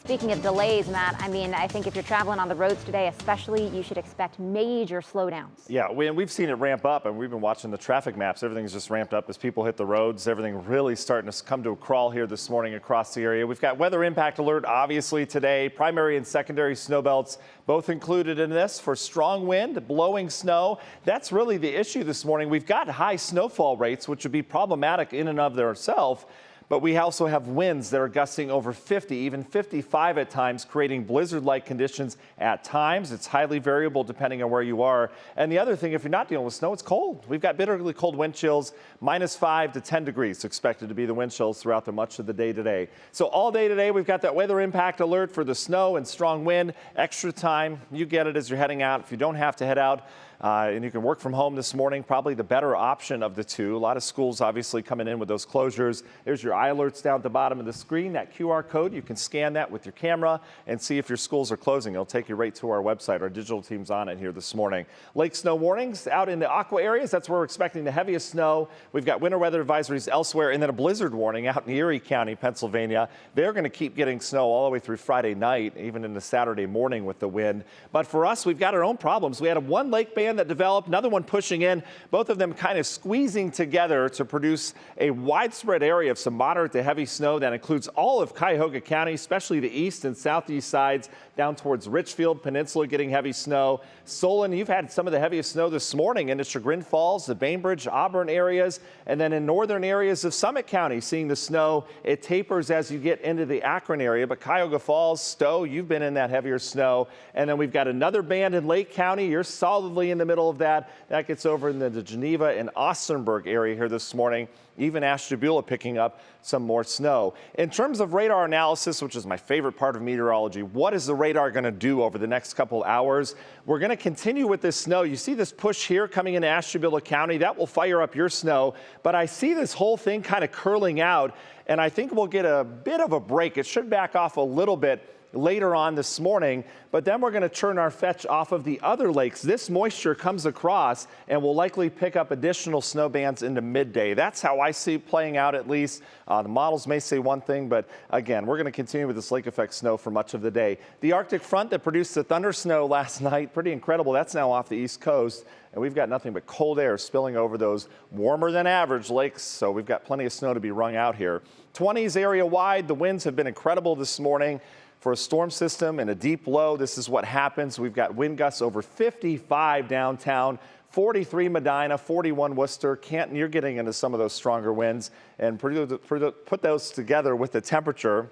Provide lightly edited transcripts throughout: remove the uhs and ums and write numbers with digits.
Speaking of delays, Matt, I mean, I think if you're traveling on the roads today, especially, you should expect major slowdowns. Yeah, we've seen it ramp up, and we've been watching the traffic maps. Everything's just ramped up as people hit the roads. Everything really starting to come to a crawl here this morning across the area. We've got weather impact alert, obviously, today. Primary and secondary snow belts both included in this for strong wind, blowing snow. That's really the issue this morning. We've got high snowfall rates, which would be problematic in and of themselves. But we also have winds that are gusting over 50, even 55 at times, creating blizzard-like conditions at times. It's highly variable depending on where you are. And the other thing, if you're not dealing with snow, it's cold. We've got bitterly cold wind chills, -5 to 10 degrees expected to be the wind chills throughout the much of the day today. So all day today, we've got that weather impact alert for the snow and strong wind. Extra time, you get it as you're heading out. If you don't have to head out, and you can work from home this morning, probably the better option of the two. A lot of schools obviously coming in with those closures. There's your iAlerts down at the bottom of the screen, that QR code. You can scan that with your camera and see if your schools are closing. It'll take you right to our website. Our digital team's on it here this morning. Lake snow warnings out in the Aqua areas. That's where we're expecting the heaviest snow. We've got winter weather advisories elsewhere, and then a blizzard warning out in Erie County, Pennsylvania. They're going to keep getting snow all the way through Friday night, even into Saturday morning with the wind. But for us, we've got our own problems. We had one lake band that developed, another one pushing in, both of them kind of squeezing together to produce a widespread area of some moderate to heavy snow that includes all of Cuyahoga County, especially the east and southeast sides, down towards Richfield Peninsula getting heavy snow. Solon, you've had some of the heaviest snow this morning into Chagrin Falls, the Bainbridge, Auburn areas, and then in northern areas of Summit County, seeing the snow. It tapers as you get into the Akron area, but Cuyahoga Falls, Stowe, you've been in that heavier snow. And then we've got another band in Lake County. You're solidly in the middle of that. That gets over in the Geneva and Austenburg area here this morning. Even Ashtabula picking up some more snow. In terms of radar analysis, which is my favorite part of meteorology, what is the radar going to do over the next couple hours? We're going to continue with this snow. You see this push here coming into Ashtabula County. That will fire up your snow. But I see this whole thing kind of curling out, and I think we'll get a bit of a break. It should back off a little bit later on this morning, but then we're going to turn our fetch off of the other lakes. This moisture comes across and will likely pick up additional snow bands into midday. That's how I see it playing out, at least. The models may say one thing, but again, we're going to continue with this lake effect snow for much of the day. The Arctic front that produced the thunder snow last night, pretty incredible. That's now off the east coast, and we've got nothing but cold air spilling over those warmer than average lakes, so we've got plenty of snow to be wrung out here. 20s area wide. The winds have been incredible this morning. For a storm system and a deep low, this is what happens. We've got wind gusts over 55 downtown, 43 Medina, 41 Worcester. Canton, you're getting into some of those stronger winds. And put those together with the temperature,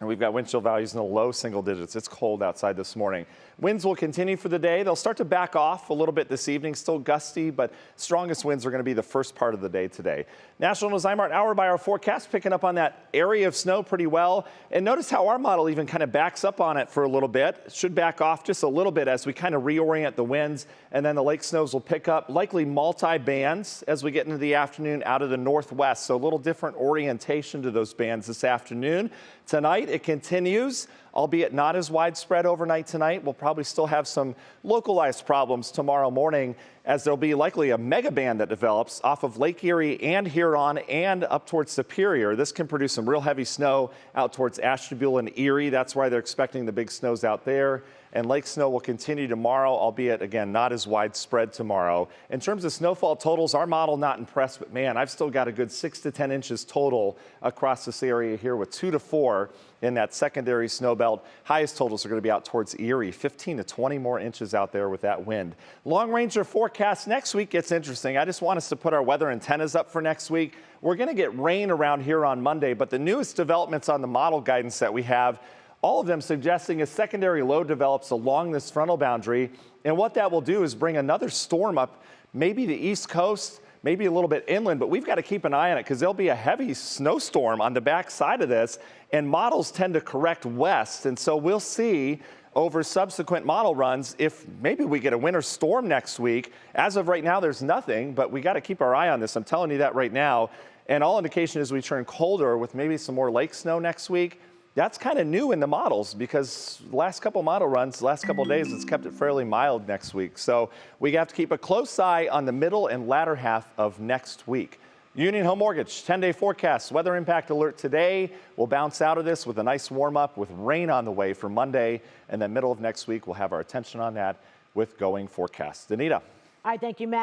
and we've got wind chill values in the low single digits. It's cold outside this morning. Winds will continue for the day. They'll start to back off a little bit this evening. Still gusty, but strongest winds are going to be the first part of the day today. National News IMART hour-by-hour forecast picking up on that area of snow pretty well. And notice how our model even kind of backs up on it for a little bit. It should back off just a little bit as we kind of reorient the winds. And then the lake snows will pick up, likely multi-bands as we get into the afternoon out of the northwest. So a little different orientation to those bands this afternoon. Tonight, it continues, albeit not as widespread overnight tonight. We'll probably still have some localized problems tomorrow morning, as there'll be likely a mega band that develops off of Lake Erie and Huron and up towards Superior. This can produce some real heavy snow out towards Ashtabula and Erie. That's why they're expecting the big snows out there. And lake snow will continue tomorrow, albeit, again, not as widespread tomorrow. In terms of snowfall totals, our model not impressed, but man, I've still got a good 6 to 10 inches total across this area here, with 2 to 4 in that secondary snow belt. Highest totals are going to be out towards Erie, 15 to 20 more inches out there with that wind. Long ranger forecast next week gets interesting. I just want us to put our weather antennas up for next week. We're going to get rain around here on Monday, but the newest developments on the model guidance that we have, all of them suggesting a secondary low develops along this frontal boundary. And what that will do is bring another storm up, maybe the east coast, maybe a little bit inland, but we've got to keep an eye on it because there'll be a heavy snowstorm on the back side of this, and models tend to correct west. And so we'll see over subsequent model runs if maybe we get a winter storm next week. As of right now, there's nothing, but we got to keep our eye on this. I'm telling you that right now. And all indication is we turn colder with maybe some more lake snow next week. That's kind of new in the models because the last couple model runs, the last couple of days, it's kept it fairly mild next week. So we have to keep a close eye on the middle and latter half of next week. Union Home Mortgage, 10-day forecast. Weather impact alert today. We'll bounce out of this with a nice warm up with rain on the way for Monday. And then middle of next week, we'll have our attention on that with going forecast. Anita. All right, thank you, Matt.